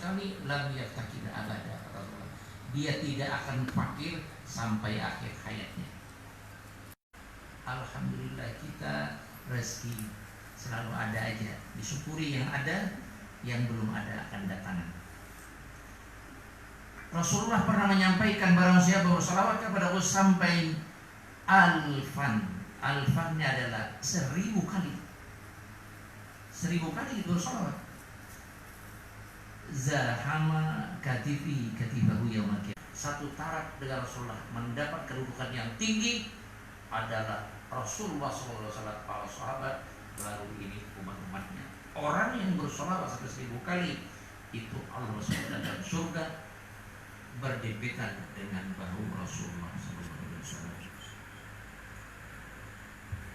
sekali, lam yaftaqir abada, kata Rasulullah. Dia tidak akan fakir sampai akhir hayatnya. Alhamdulillah kita rezeki selalu ada aja, disyukuri yang ada, yang belum ada akan datang. Rasulullah pernah menyampaikan barang siapa bersalawat kepada Allah sampai alfan, alfannya adalah 1000 kali, 1000 kali itu bersalawat. Zahama katifi katifahu yaumil qiyamah. Satu taraf dengan Rasulullah mendapat kedudukan yang tinggi adalah Rasulullah SAW, para sahabat, baru ini umat-umatnya. Orang yang bersalawat sampai 1000 kali itu Allah SWT dalam surga berdempetan dengan bahu Rasulullah SAW.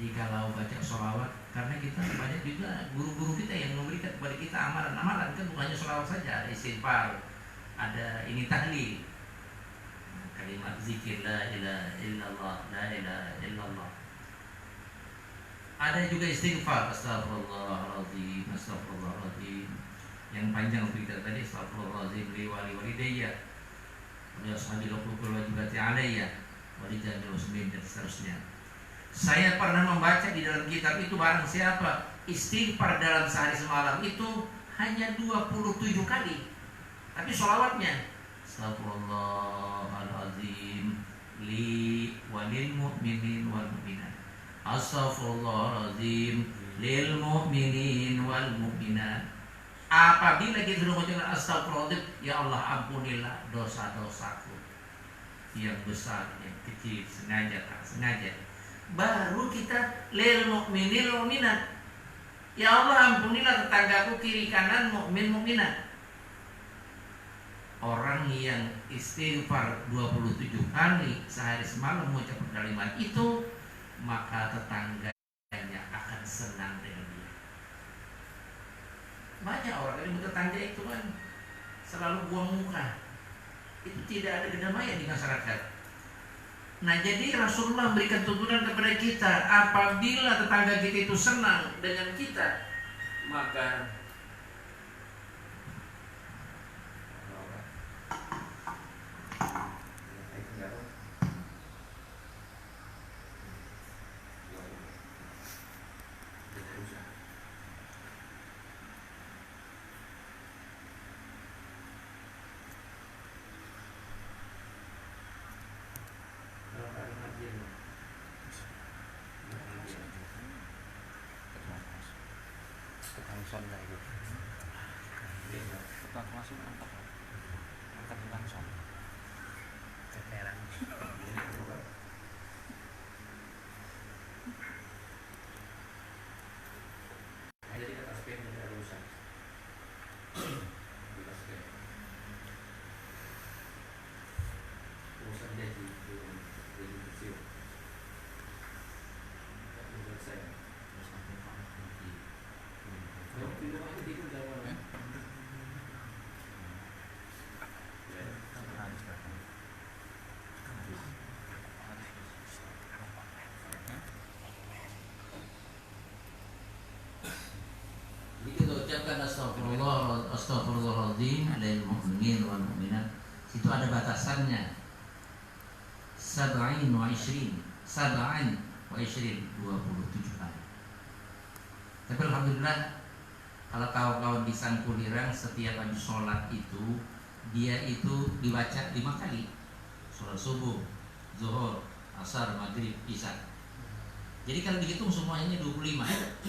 Jikalau baca sholawat, karena kita banyak juga guru-guru kita yang memberikan kepada kita amalan-amalan, kan bukan hanya sholawat saja, ada istighfar, ada ini tahlil, kalimat zikir la ilaha illallah, la ilaha illallah. Ada juga istighfar, astagfirullahaladzim, astagfirullahaladzim, yang panjang untuk kita tadi, astagfirullahaladzim li wali walidayya wa li ashabil huquqil wajibati alayya wa li jami'il muslimin, dan seterusnya. Saya pernah membaca di dalam kitab itu, barang siapa istighfar dalam sehari semalam itu hanya 27 kali, tapi sholawatnya astagfirullahaladzim li walil mu'minin wal mu'minat, astagfirullahaladzim lil mu'minin wal mu'minat. Apabila kita sudah mengucapkan astagfirullahaladzim, ya Allah ampunilah dosa-dosaku yang besar, yang kecil, sengaja tak sengaja, baru kita lil mu'minin wal mu'minat, ya Allah ampunilah tetanggaku kiri kanan mukmin mukminat. Orang yang istighfar 27 kali sehari semalam mengucapkan kalimat itu, maka tetangganya akan senang dengan dia. Banyak orang yang tetangga itu kan selalu buang muka, itu tidak ada kedamaian di masyarakat. Nah, jadi Rasulullah memberikan tuntunan kepada kita, apabila tetangga kita itu senang dengan kita, maka langsung angkat langsung keteran. Jadi kata spin ada urusan. Urusan dia di kecil. Menurut saya. Ucapkan astagfirullahaladzim lil mu'minin wal mu'minat, itu ada batasannya, 27 kali. Tapi alhamdulillah, kalau kawan-kawan di Sangkulirang setiap habis sholat itu, dia itu dibaca 5 kali, sholat subuh, zuhur, asar, maghrib, isya. Jadi kalau dihitung semuanya 25.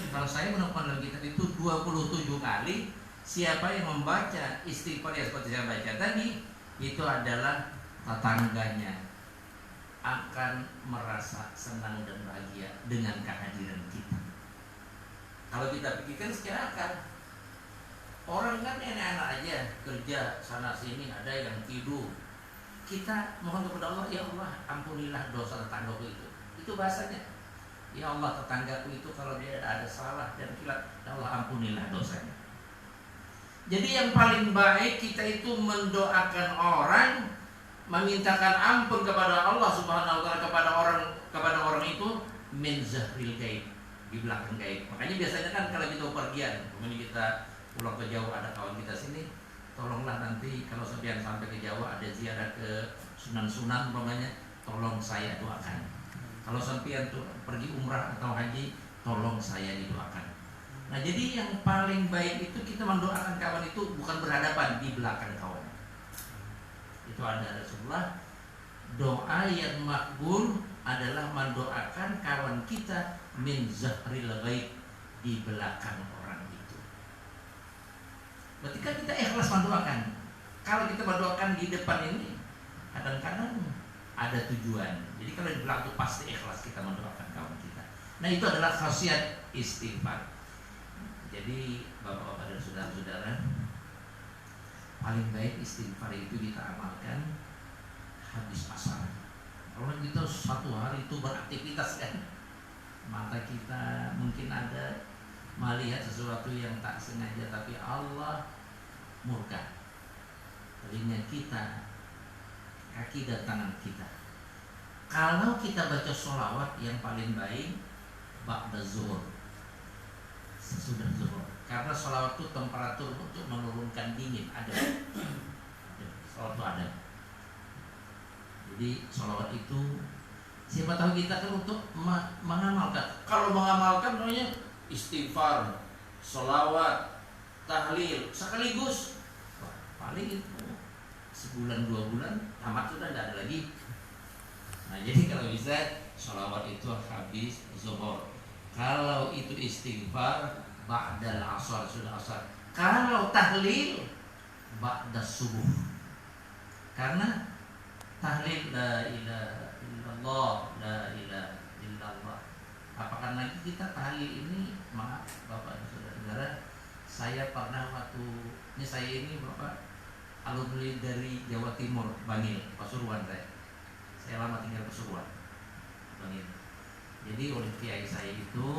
Kalau saya menemukan dalam kitab itu 27 kali. Siapa yang membaca istighfar yang seperti saya baca tadi, itu adalah tetangganya akan merasa senang dan bahagia dengan kehadiran kita. Kalau kita pikirkan secara akal, orang kan enak-enak aja kerja sana sini, ada yang tidur. Kita mohon kepada Allah, ya Allah ampunilah dosa tetanggaku itu. Itu bahasanya. Ya Allah tetanggaku itu kalau dia ada salah dan khilaf, ya Allah ampunilah dosanya. Jadi yang paling baik kita itu mendoakan orang, memintakan ampun kepada Allah Subhanahu wa taala kepada orang itu min zahril gaib, di belakang gaib. Makanya biasanya kan kalau kita pergian, kemudian kita pulang ke jauh, ada kawan kita sini, tolonglah nanti kalau sampai ke Jawa ada ziarah ke Sunan-Sunan umpamanya, tolong saya doakan. Kalau sampai tuh pergi umrah atau haji, tolong saya didoakan. Nah, jadi yang paling baik itu kita mendoakan kawan itu bukan berhadapan di belakang kawan. Itu ada Rasulullah. Doa yang makbul adalah mendoakan kawan kita min zahril ghaib, di belakang orang itu. Ketika kita ikhlas mendoakan. Kalau kita mendoakan di depan ini, kadang-kadang ada tujuan. Jadi kalau di belakang itu pasti ikhlas kita mendoakan kawan kita. Nah, itu adalah khasiat istighfar. Jadi bapak-bapak dan saudara-saudara, paling baik istighfar itu kita amalkan habis asar. Kalau kita satu hari itu beraktivitas kan, mata kita mungkin ada melihat sesuatu yang tak sengaja, tapi Allah murka. Telinga kita, kaki dan tangan kita. Kalau kita baca sholawat yang paling baik ba'da zuhur, sesudah zuhur, karena sholawat itu temperatur untuk menurunkan dingin ada. Sholawat itu ada. Jadi sholawat itu siapa tahu kita kan untuk mengamalkan. Kalau mengamalkan namanya istighfar, sholawat, tahlil sekaligus. Wah, paling itu sebulan 2 bulan tamat sudah tidak ada lagi. Nah, jadi kalau bisa sholawat itu habis zuhur. Kalau itu istighfar ba'dal asar, sudah asar. Kalau tahlil ba'da subuh. Karena tahlil la ilaha illallah, la ilaha illallah. Apakah lagi kita tahlil ini, maaf Bapak dan Saudara, saya pernah waktu ini, saya ini Bapak alumni dari Jawa Timur, Bangil, Pasuruan saya. Saya lama tinggal Pasuruan, Bangil. Jadi oleh kiai saya itu,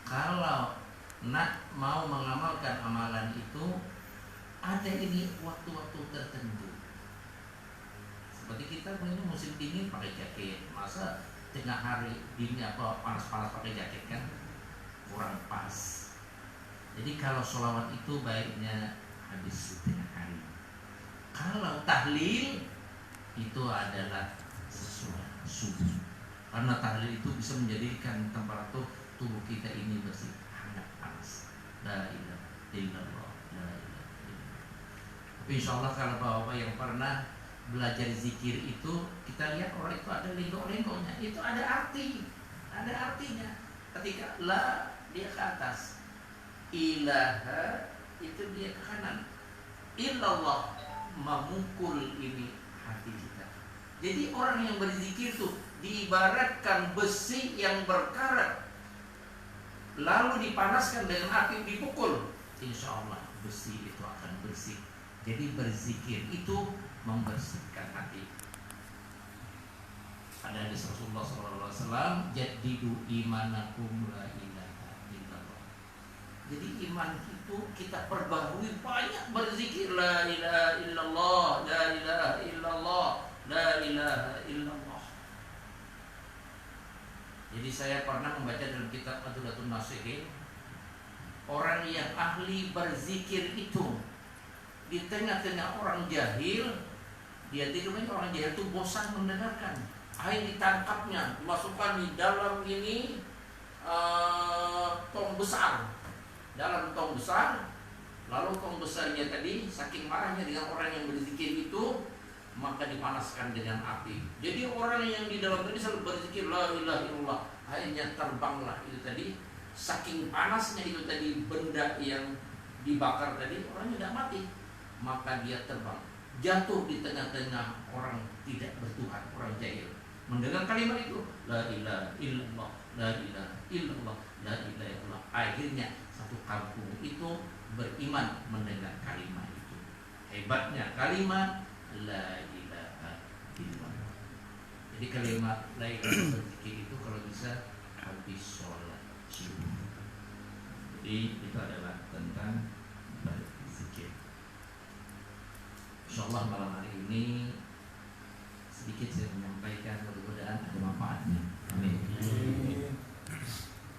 kalau nak mau mengamalkan amalan itu, ada ini waktu-waktu tertentu. Seperti kita ini musim dingin pakai jaket, masa tengah hari dingin apa panas-panas pakai jaket kan kurang pas. Jadi kalau sholawat itu baiknya habis tengah hari. Kalau tahlil itu adalah sesudah subuh. Karena tahlil itu bisa menjadikan temperatur tubuh kita ini bersih, hangat, panas. La ilaha illallah, la ilaha illallah. Tapi insyaallah kalau bapak yang pernah belajar zikir itu, kita lihat orang itu ada lenggok-lenggoknya, itu ada arti, ada artinya. Ketika la dia ke atas, ilaha itu dia ke kanan, illallah memukul ini hati kita. Jadi orang yang berzikir itu diibaratkan besi yang berkarat, lalu dipanaskan dengan api dipukul, insya Allah besi itu akan bersih. Jadi berzikir itu membersihkan hati. Ada hadis Rasulullah SAW, jadidu imanakum la ilaha illallah. Jadi iman itu kita perbarui banyak berzikir, la ilaha illallah, la ilaha illallah, la ilaha illallah. Jadi saya pernah membaca dalam kitab Adulatul Nasihin, orang yang ahli berzikir itu di tengah-tengah orang jahil, dia tidak, orang jahil itu bosan mendengarkan. Akhirnya ditangkapnya, dimasukkan di dalam ini tong besar, dalam tong besar. Lalu tong besarnya tadi saking marahnya dengan orang yang berzikir itu, maka dipanaskan dengan api. Jadi orang yang di dalam tadi selalu berzikir la ilaha illallah, akhirnya terbanglah itu tadi. Saking panasnya itu tadi benda yang dibakar tadi, orangnya tidak mati, maka dia terbang, jatuh di tengah-tengah orang tidak bertuhan, orang jahil. Mendengar kalimat itu, la ilaha illallah, la ilaha illallah, la ilaha illallah. Akhirnya satu kampung itu beriman mendengar kalimat itu. Hebatnya kalimat la ilaha illallah. Jadi kalimat la ilaha berzikir itu kalau bisa habis sholat subuh. Jadi itu adalah tentang berzikir. Insyaallah malam hari ini sedikit saya menyampaikan, mudah-mudahan ada manfaatnya. Amin.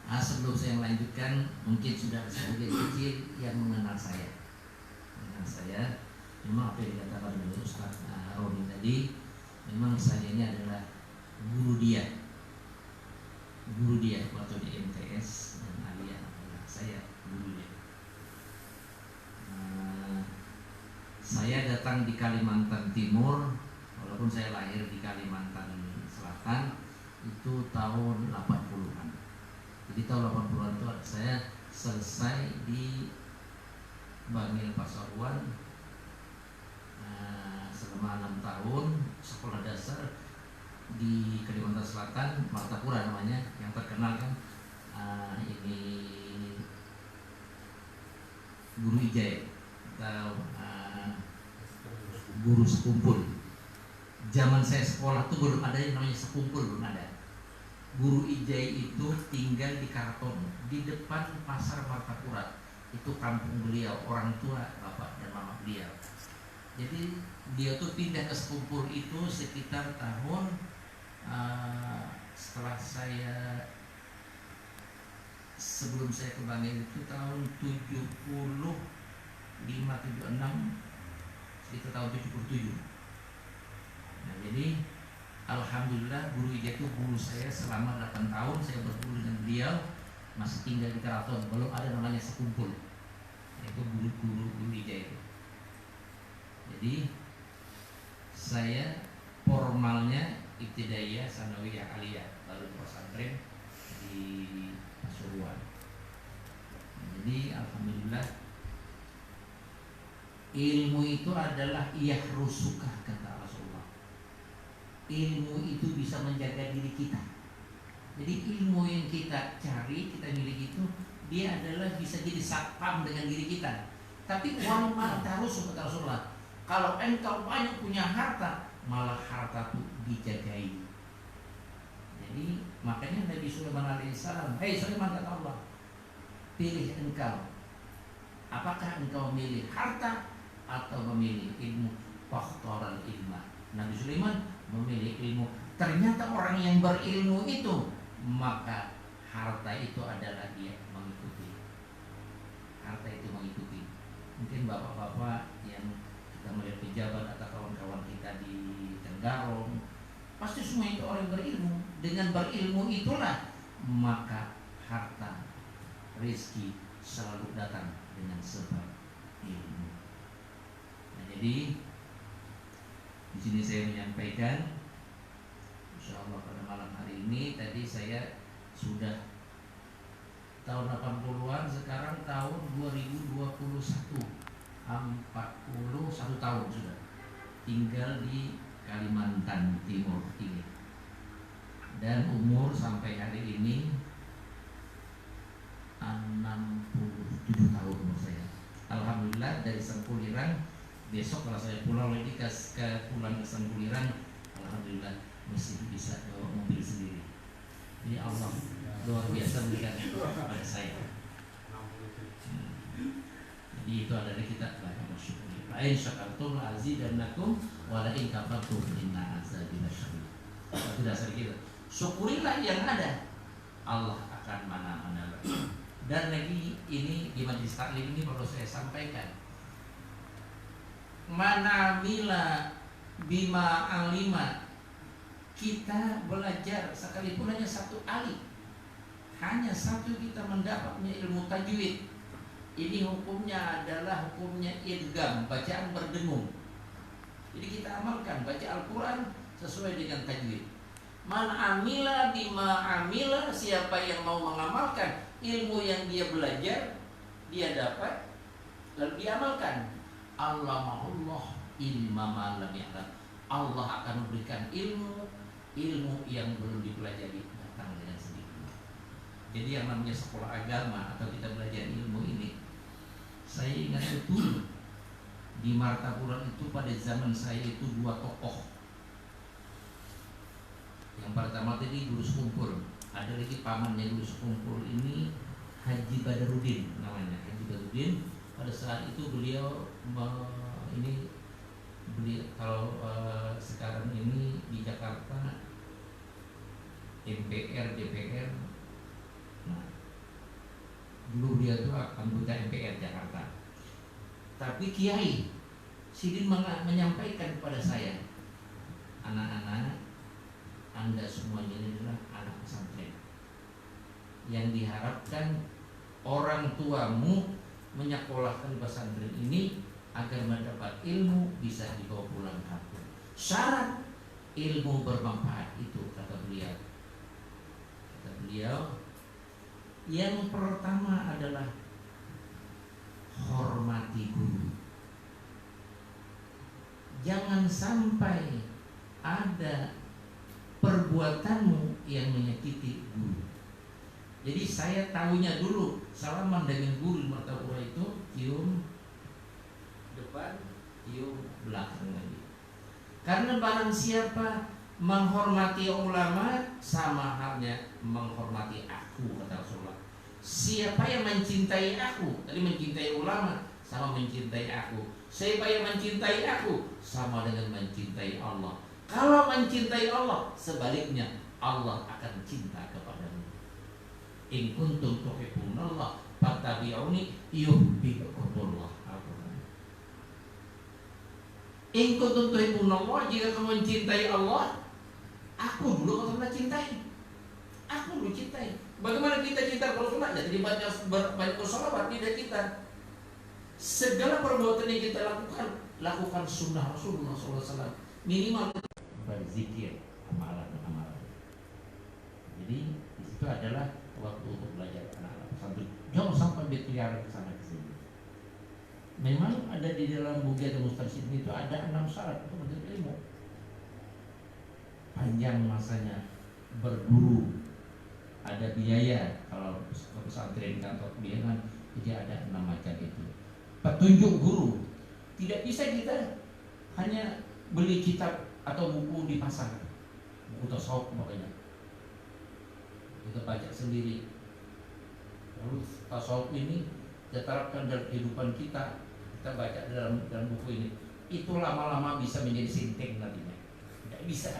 Nah, sebelum saya melanjutkan, mungkin sudah sebagian kecil yang mengenal saya. Memang apa yang dikatakan oleh Ustaz Roni tadi, memang saya ini adalah guru dia waktu di MTS dan Alia adalah saya gurunya. Saya datang di Kalimantan Timur, walaupun saya lahir di Kalimantan Selatan, itu tahun 80-an. Jadi tahun 80-an itu saya selesai di Bangil Pasuruan selama 6 tahun sekolah dasar di Kalimantan Selatan, Martapura namanya, yang terkenal kan ini guru ijai atau guru sekumpul. Zaman saya sekolah tuh belum ada yang namanya sekumpul, belum ada. Guru ijai itu tinggal di Karaton, di depan pasar Martapura. Itu kampung beliau, orang tua bapak dan mama beliau. Jadi dia tuh pindah ke sekumpul itu sekitar tahun setelah saya, sebelum saya ke Bangil itu tahun 75, 76, sekitar tahun 77. Nah, jadi alhamdulillah guru ijazah itu guru saya selama 8 tahun. Saya berguru dengan beliau, masih tinggal di Karaton, belum ada namanya sekumpul, yaitu guru ijazah itu. Jadi saya formalnya ibtidaiyah, sanawiyah, aliyah, lalu pesantren di Pasuruan. Jadi alhamdulillah ilmu itu adalah yahrusukah, kata Rasulullah. Ilmu itu bisa menjaga diri kita. Jadi ilmu yang kita cari, kita miliki itu, dia adalah bisa jadi satpam dengan diri kita. Tapi wal mal tarusuk, kata Rasulullah. Kalau engkau banyak punya harta, malah harta itu dijagai. Jadi makanya Nabi Sulaiman alaihissalam, "Hei Sulaiman," kata Allah, "pilih engkau. Apakah engkau memilih harta atau memilih ilmu?" Fakhtaral ilma. Nabi Sulaiman memilih ilmu. Ternyata orang yang berilmu itu, maka harta itu adalah dia mengikuti. Harta itu mengikuti. Mungkin bapak-bapak yang kita melihat pejabat atau kawan-kawan kita di Tenggarong, pasti semua itu orang berilmu. Dengan berilmu itulah maka harta, rezeki selalu datang dengan sebab ilmu. Nah, jadi di sini saya menyampaikan, insya Allah pada malam hari ini, tadi saya sudah tahun 80-an, sekarang tahun 2021, 41 tahun sudah tinggal di Kalimantan Timur ini. Dan umur sampai hari ini 67 tahun umur saya. Alhamdulillah dari Sengkulirang, besok kalau saya pulang lagi pulang ke Sengkulirang, alhamdulillah masih bisa bawa mobil sendiri. Ini Allah luar biasa berikan pada saya. Jadi itu adalah kita banyak bersyukur. Lain syakartum azidannakum wa la in kafartum inna azabi lasyadid. Itu dasar kita. Syukurilah yang ada, Allah akan mana-mana lagi. Dan lagi ini di majelis taklim ini perlu saya sampaikan, manamila bima alima, kita belajar sekalipun hanya satu alif, hanya satu kita mendapatnya ilmu tajwid. Ini hukumnya adalah hukumnya idgham, bacaan berdengung. Jadi kita amalkan baca Al-Quran sesuai dengan tajwid. Man amila bima amila, siapa yang mau mengamalkan ilmu yang dia belajar, dia dapat lalu diamalkan. Allamahullah ilma ma lam ya'lam. Allah akan memberikan ilmu yang belum dipelajari, datang dengan sendirinya. Jadi yang namanya sekolah agama atau kita belajar ilmu ini, saya ingat betul di Martapura itu pada zaman saya itu dua tokoh. Yang pertama tadi guru sekumpul, ada lagi pamannya guru sekumpul ini, Haji Badarudin namanya. Haji Badarudin pada saat itu beliau kalau sekarang ini di Jakarta MPR, DPR. Nah, dulu dia itu anggota MPR Jakarta. Tapi kiai Sidin menyampaikan kepada saya, anak-anak, Anda semuanya ini adalah anak pesantren yang diharapkan orang tuamu menyekolahkan pesantren ini agar mendapat ilmu bisa dibawa pulang kampung. Syarat ilmu bermanfaat itu, kata beliau. Kata beliau, yang pertama adalah hormati guru. Jangan sampai ada perbuatanmu yang menyakiti guru. Jadi saya tahunya dulu salaman dengan guru di Martapura itu cium depan, cium belakang lagi. Karena barang siapa menghormati ulama sama halnya menghormati aku, kata Rasulullah. Siapa yang mencintai aku, tadi mencintai ulama sama mencintai aku. Siapa yang mencintai aku sama dengan mencintai Allah. Kalau mencintai Allah, sebaliknya Allah akan cinta kepadamu. In kuntum tuhibbunallah fattabi'uni yuhibbukumullah. In kuntum tuhibbunallah, jika kamu mencintai Allah, aku dulu kamu pernah cintai. Aku dulu cintai. Bagaimana kita cinta Rasulullah? Jadi banyak bersolawat tidak kita. Segala perbuatan yang kita lakukan sunnah Rasulullah SAW. Minimal berzikir, amalan. Jadi di situ adalah waktu untuk belajar anak-anak pesantren. Jangan sampai berkeliaran ke sana ke sini. Memang ada di dalam Bughyatul Mustarsyidin itu ada 6 syarat untuk menuntut ilmu. Panjang masanya, berguru, ada biaya kalau ke pesantren kantor biaya, jadi ada 6 macam itu. Petunjuk guru, tidak bisa kita hanya beli kitab atau buku di pasar, buku tasawuf makanya kita baca sendiri. Lalu tasawuf ini kita terapkan dalam kehidupan kita baca dalam buku ini, itu lama-lama bisa menjadi sinting nantinya. Tidak bisa.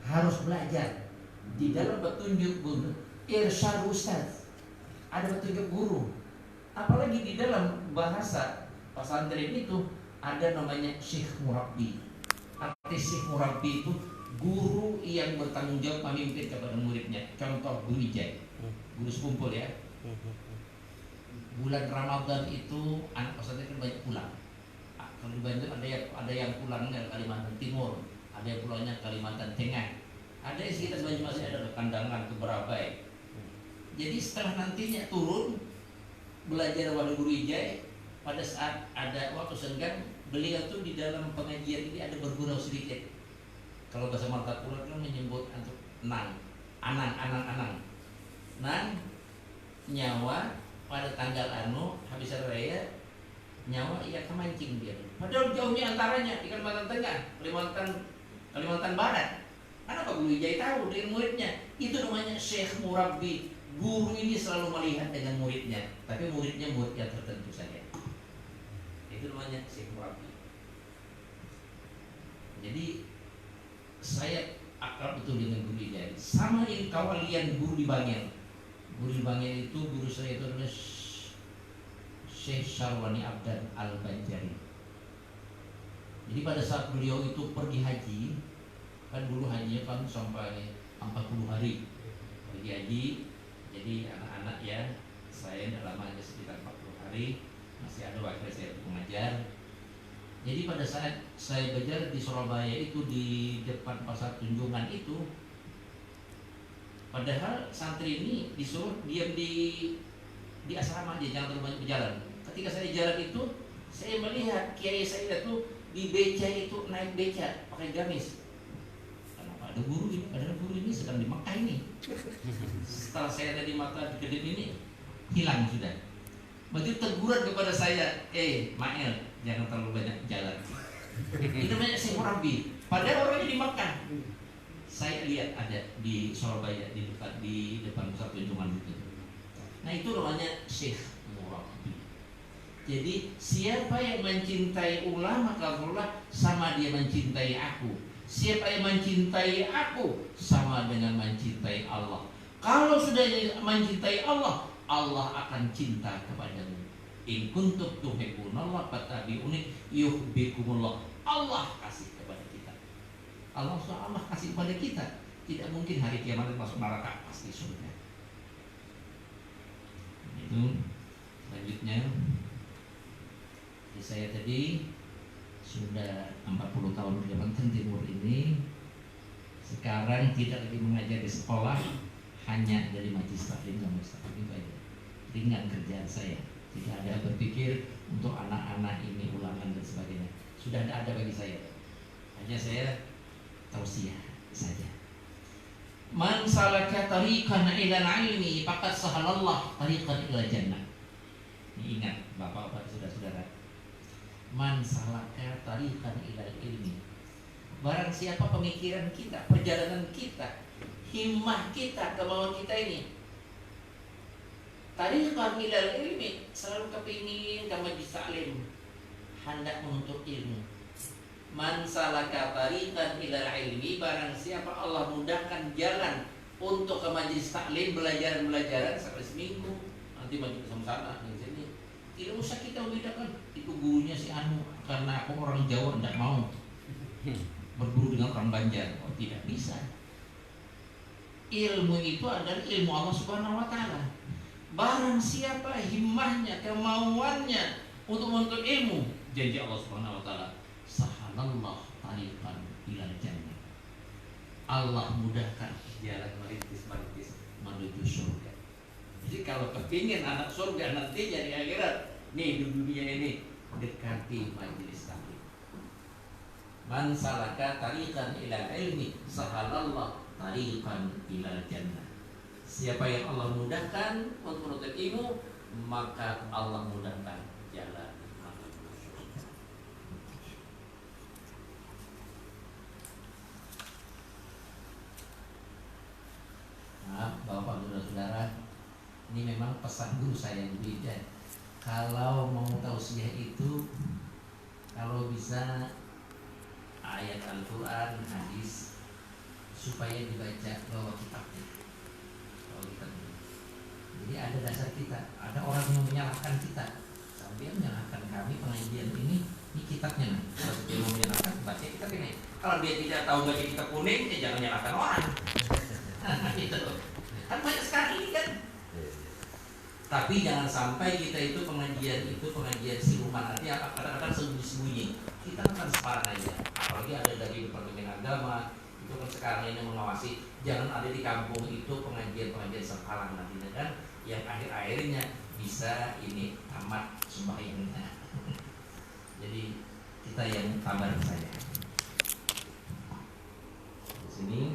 Harus belajar di dalam petunjuk guru, irsyad ustaz. Ada petunjuk guru. Apalagi di dalam bahasa pesantren itu ada namanya syekh murabbi. Arti syekh murabbi itu guru yang bertanggung jawab memimpin kepada muridnya. Contoh guru ijazah, guru sekumpul ya. Bulan Ramadan itu anak pesantren kan banyak pulang. Kalau di Banjar ada yang pulangnya Kalimantan Timur, ada yang pulangnya Kalimantan Tengah, ada yang sekitar Banyumas ada ke Kandangan, ke Barabai. Jadi setelah nantinya turun belajar wali guru ijazah, pada saat ada waktu senggang, beliau tuh di dalam pengajian ini ada bergurau sedikit. Kalau bahasa Martapura kan menyebut untuk nang, anang, nyawa pada tanggal habis hari raya, nyawa ia kemancing dia. Padahal jauhnya antaranya di Kalimantan Tengah, Kalimantan Barat. Kenapa guru ijazah tahu dengan muridnya? Itu namanya syekh murabbi. Guru ini selalu melihat dengan muridnya, tapi muridnya murid yang tertentu saja. Itu namanya syekh murabbi. Jadi saya akrab betul dengan guru ijazah. Sama yang kawalian guru di Bangil. Guru di Bangil itu guru saya itu adalah Syekh Syarwani Abdan Al-Banjari. Jadi pada saat beliau itu pergi haji, kan dulu hajinya kan sampai 40 hari pergi haji. Jadi anak-anak ya, saya tidak lama hanya sekitar 40 hari, masih ada wakil saya mengajar. Jadi pada saat saya belajar di Surabaya itu di depan pasar Tunjungan itu, padahal santri ini disuruh diam di asrama aja, jangan terlalu banyak berjalan. Ketika saya jalan itu, saya melihat kiai saya itu di beca itu naik beca pakai gamis. Kenapa ada guru ini? Padahal guru ini sedang di Mekah ini. Setelah saya ada di mata di kedip ini, hilang sudah. Begitu teguran kepada saya, Mael, jangan terlalu banyak jalan. Itu banyak Syekh murabbi. Padahal orangnya di Mekah. Saya lihat ada di Surabaya di depan pusat Tunjungan itu. Nah itu namanya syekh murabbi. Jadi siapa yang mencintai ulama kalaulah sama dia mencintai aku. Siapa yang mencintai aku sama dengan mencintai Allah. Kalau sudah mencintai Allah, Allah akan cinta kepadamu. In kuntum tuhibbunallah fattabi'uni yuhibbukumullah. Allah kasih kepada kita. Allah kasih kepada kita. Tidak mungkin hari kiamat masuk neraka, pasti surga. Itu selanjutnya. Jadi saya tadi sudah 40 tahun di Kalimantan Timur ini. Sekarang tidak lagi mengajar di sekolah, hanya dari majelis taklim sama ustaz itu aja. Ringan kerjaan saya. Tidak ada berpikir untuk anak-anak ini ulangan dan sebagainya. Sudah tidak ada bagi saya. Hanya saya tausiah saja. Man salaka tariqan ila al-ilmi faqad sahalallah tariqan ila jannah. Ini ingat Bapak-bapak, saudara-saudara. Man salaka tariqan ila al-ilmi. Barang siapa pemikiran kita, perjalanan kita, himmah kita, kemauan kita ini tariqan ila al-ilmi, selalu kepingin ke majelis taklim, hendak menuntut ilmu. Man salaka tariqan ila al-ilmi, barang siapa Allah mudahkan jalan untuk ke majelis taklim, belajar-belajaran sampai seminggu, nanti majelis sama-sama di sini. Tidak usah kita membedakan itu gurunya si Anu, karena aku orang Jawa tidak mau berguru dengan orang Banjar. Oh, tidak bisa. Ilmu itu adalah ilmu Allah Subhanahu wa taala. Barang siapa himmahnya, kemauannya untuk menuntut ilmu, janji Allah Subhanahu wa taala, sahalallah tariqan ilal jannah. Allah mudahkan jalan merintis-merintis menuju surga. Jadi kalau kepingin anak surga nanti jadi akhirat, nih di dunia ini dekati majelis taklim. Man salaka tariqan ilal ilmi sahalallah tariqan ilal jannah. Siapa yang Allah mudahkan untuk menuntut ilmu, maka Allah mudahkan jalan menuju surga. Nah, Bapak saudara-saudara, ini memang pesan guru saya yang beda. Kalau mau tausiah itu, kalau bisa ayat Al-Quran, hadis, supaya dibaca bahwa kitabnya. Jadi ada dasar kita. Ada orang yang menyalahkan kita, sambil menyalahkan kami pengajian ini kitabnya. Kalau dia mau menyalahkan, baca kitab ini. Kalau dia tidak tahu baca kitab kuning, ya jangan menyalahkan orang. Gitu. Kan banyak sekali ini kan. Tapi jangan sampai kita itu pengajian siluman, artinya kadang-kadang sembunyi-sembunyi. Kita kan transparan aja. Apalagi ada dari Departemen Agama, itu kan sekarang ini mengawasi. Jangan ada di kampung itu pengajian sempalan nantinya kan, yang akhir-akhirnya bisa ini tamat sembahyangnya. Jadi kita yang tabar saja. Di sini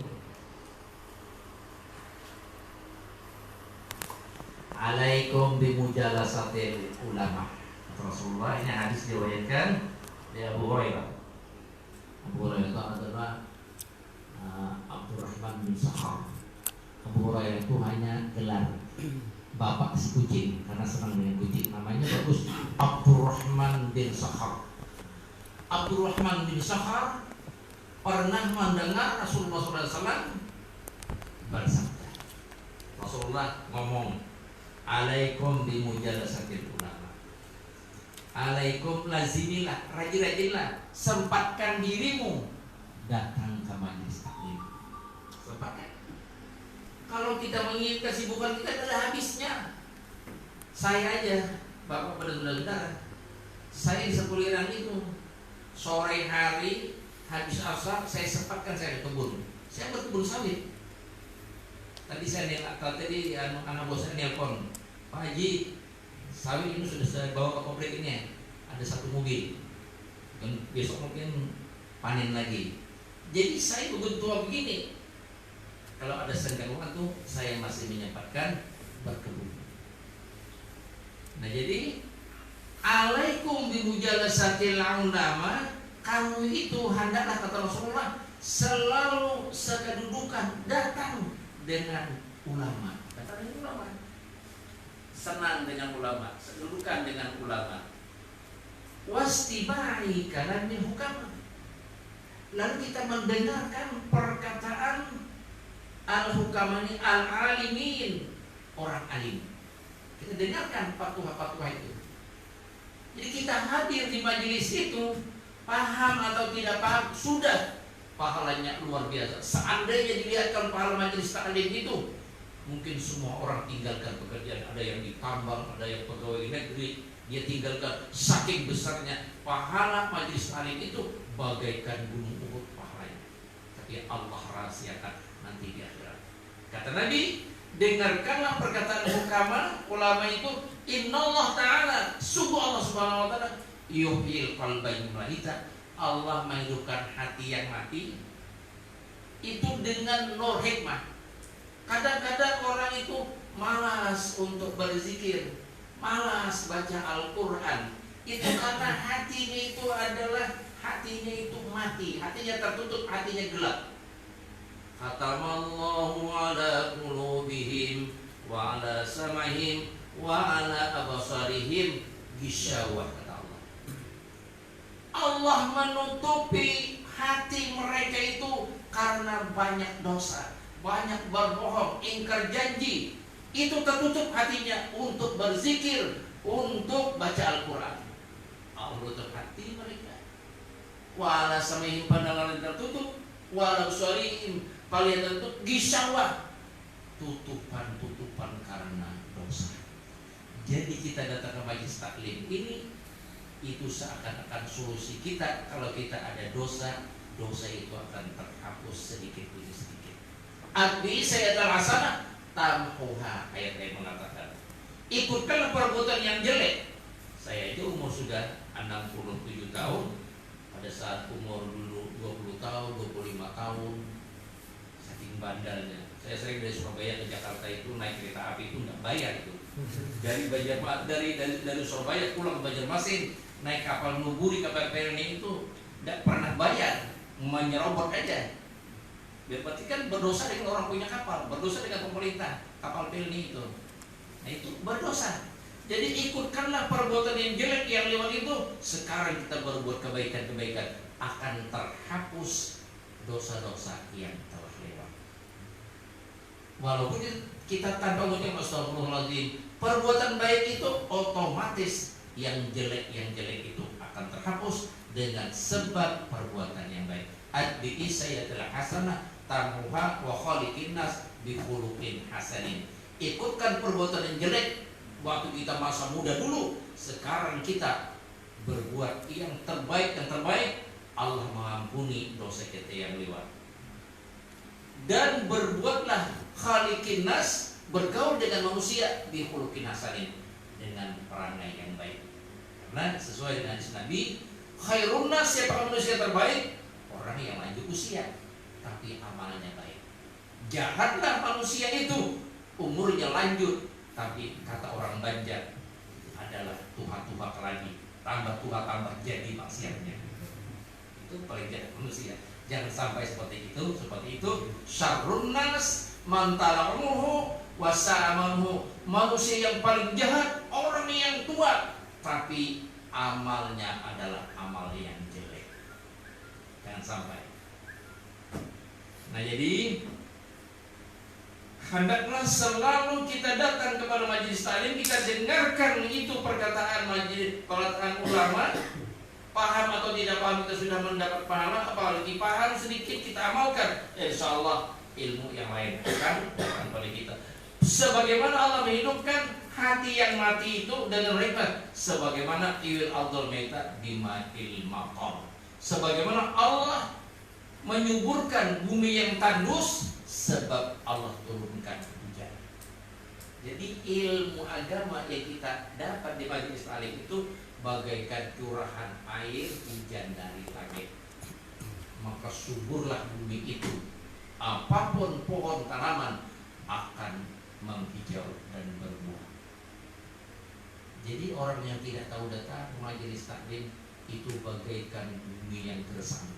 alaikum bimujalasatil ulama. Rasulullah, ini hadis diriwayatkan dari Abu Hurairah. Abu Hurairah itu adalah Abdurrahman bin Sakhar. Abu Hurairah itu hanya gelar bapak si kucing karena senang dengan kucing. Namanya bagus, Abdurrahman bin Sakhar. Abdurrahman bin Sakhar pernah mendengar Rasulullah SAW bersabda. Rasulullah ngomong, alaikum bimujalasatil ulama. Alaikum, lazimilah, rajin-rajinlah, sempatkan dirimu datang ke majelis taklim. Sempatkan. Kalau kita menginginkan kesibukan kita adalah habisnya. Saya aja, Bapak pada saudara, saya di Sepulirang itu sore hari habis asar saya sempatkan saya ke kebun. Saya berkebun sawit. Tadi saya tadi anak bos saya nelpon, Pak Haji, sawit ini sudah saya bawa ke komplek ini, ada satu mobil. Dan besok mungkin panen lagi. Jadi saya begitu tua begini, kalau ada senggang waktu saya masih menyempatkan berkebun. Nah jadi alaikum bimujalasatil ulama, kamu itu hendaklah, kata Rasulullah, selalu sekedudukan datang dengan ulama. Datang dengan ulama, senang dengan ulama, sekedudukan dengan ulama. Wastibai kalamil hukam. Lalu kita mendengarkan perkataan al-hukamani al-alimin, orang alim. Kita dengarkan fatwa-fatwa itu. Jadi kita hadir di majelis itu, paham atau tidak paham, sudah pahalanya luar biasa. Seandainya dilihatkan pahala majelis taklim itu, mungkin semua orang tinggalkan pekerjaan. Ada yang di tambang, ada yang pegawai negeri, dia tinggalkan. Saking besarnya pahala majelis taklim itu, bagaikan gunung Uhud pahalanya. Tapi Allah rahasiakan nanti di akhirat. Kata Nabi, dengarkanlah perkataan ulama itu, innallah ta'ala, sungguh Allah subhanahu wa ta'ala, yuhyil qalbayil maita, Allah menghidupkan hati yang mati itu dengan nur hikmah. Kadang-kadang orang itu malas untuk berzikir, malas baca Al-Quran. Itu karena hatinya itu adalah hatinya itu mati, hatinya tertutup, hatinya gelap. Khatamallahu ala qulubihim wa ala sam'ihim wa ala absarihim ghishawah, kata Allah. Allah menutupi hati mereka itu karena banyak dosa, banyak berbohong, ingkar janji. Itu tertutup hatinya untuk berzikir, untuk baca Al-Quran. Allah tutup hati mereka. Wa ala sam'ihim, pandangan tertutup, wa ala absarihim, kalian tentu gisawah, tutupan karena dosa. Jadi kita datang ke majelis taklim ini, itu seakan-akan solusi kita. Kalau kita ada dosa, dosa itu akan terhapus sedikit demi sedikit. Abi saya terasana tamhuha, ayat yang mengatakan, ikutkanlah perbuatan yang jelek. Saya itu umur sudah 67 tahun. Pada saat umur dulu 20 tahun, 25 tahun, bandalnya. Saya sering dari Surabaya ke Jakarta itu naik kereta api itu nggak bayar itu. Dari Surabaya pulang ke Banjarmasin naik kapal Nuburi, kapal Pelni itu nggak pernah bayar, menyerobot aja. Berarti kan berdosa dengan orang punya kapal, berdosa dengan pemerintah kapal Pelni itu. Nah itu berdosa. Jadi ikutkanlah perbuatan yang jelek yang lewat itu. Sekarang kita berbuat kebaikan-kebaikan, akan terhapus dosa-dosa yang telah lewat. Walaupun kita tanpa mengucap astagfirullahaladzim, perbuatan baik itu otomatis yang jelek itu akan terhapus dengan sebab perbuatan yang baik. Adbi sayyatul hasanah tamhuha wa khaliqin nas bi khuluqin hasanin. Ikutkan perbuatan yang jelek waktu kita masa muda dulu, sekarang kita berbuat yang terbaik, Allah mengampuni dosa kita yang lewat. Dan berbuatlah khaliqin nas, bergaul dengan manusia bi khuluqin hasanin, dengan perangai yang baik. Karena sesuai dengan hadis Nabi, khairun nas, siapa manusia terbaik? Orang yang lanjut usia tapi amalnya baik. Jahatlah manusia itu umurnya lanjut tapi kata orang Banjar adalah tuha-tuha keladi, tambah tua tambah jadi maksiatnya. Itu paling jahat manusia. Jangan sampai seperti itu. Syarrun nas man tala'umuhu wa sa'amahu. Manusia yang paling jahat orang yang tua tapi amalnya adalah amal yang jelek. Jangan sampai. Nah jadi hendaklah selalu kita datang kepada majelis taklim, kita dengarkan itu perkataan ulama. Paham atau tidak paham kita sudah mendapat pahala, apalagi paham sedikit kita amalkan, insya Allah ilmu yang lain akan datang pada kita. Sebagaimana Allah menghidupkan hati yang mati itu dengan hikmat, sebagaimana iwil ardul maita bimatil maqam, sebagaimana Allah menyuburkan bumi yang tandus sebab Allah turunkan hujan. Jadi ilmu agama yang kita dapat di majelis taklim itu bagaikan curahan air hujan dari langit. Maka suburlah bumi itu, apapun pohon tanaman akan menghijau dan berbuah. Jadi orang yang tidak tahu datang ke majelis taklim itu bagaikan bumi yang gersang.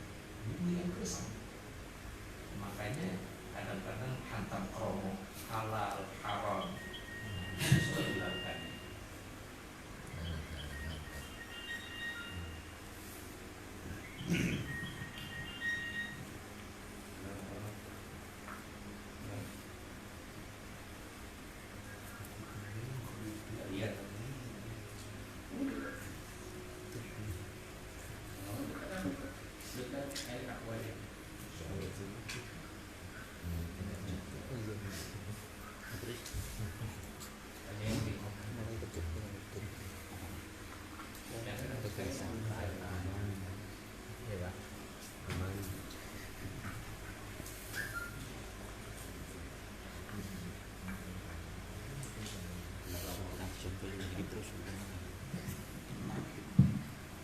Makanya kadang-kadang hantam kromo, halal, haram, sesuai dilakukan. Lihat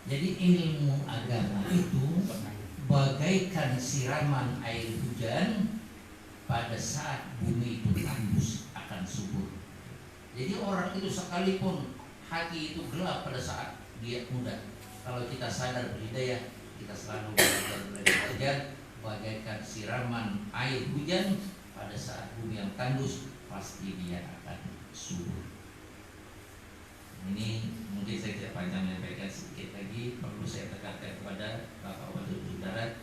Jadi ilmu agama itu bagaikan siraman air hujan pada saat bumi itu tandus akan subur. Jadi orang itu sekalipun hati itu gelap pada saat dia muda, kalau kita sadar berhidayah, kita selalu belajar bagaikan siraman air hujan pada saat bumi yang tandus, pasti dia akan subur. Ini mungkin saya tidak panjang menyampaikan, sedikit lagi perlu saya tekankan kepada Bapak Ibu Saudara.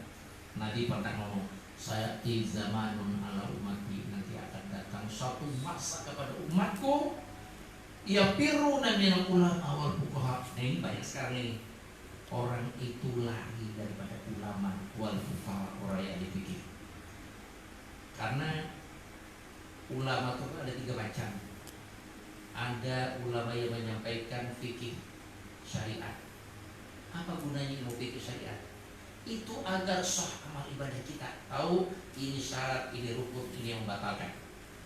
Nabi pernah ngomong, saya di zamanun ala ummati, nanti akan datang suatu masa kepada umatku ya firuna minal ulama wal fuqaha. Nah, ini banyak sekali nih orang itu lari daripada ulama wal fuqaha, orang yang dipikir. Karena ulama itu ada 3 macam. Ada ulama yang menyampaikan fikih syariat. Apa gunanya ilmu fikih syariat? Itu agar sah amal ibadah kita. Tahu ini syarat, ini rukun, ini yang membatalkan.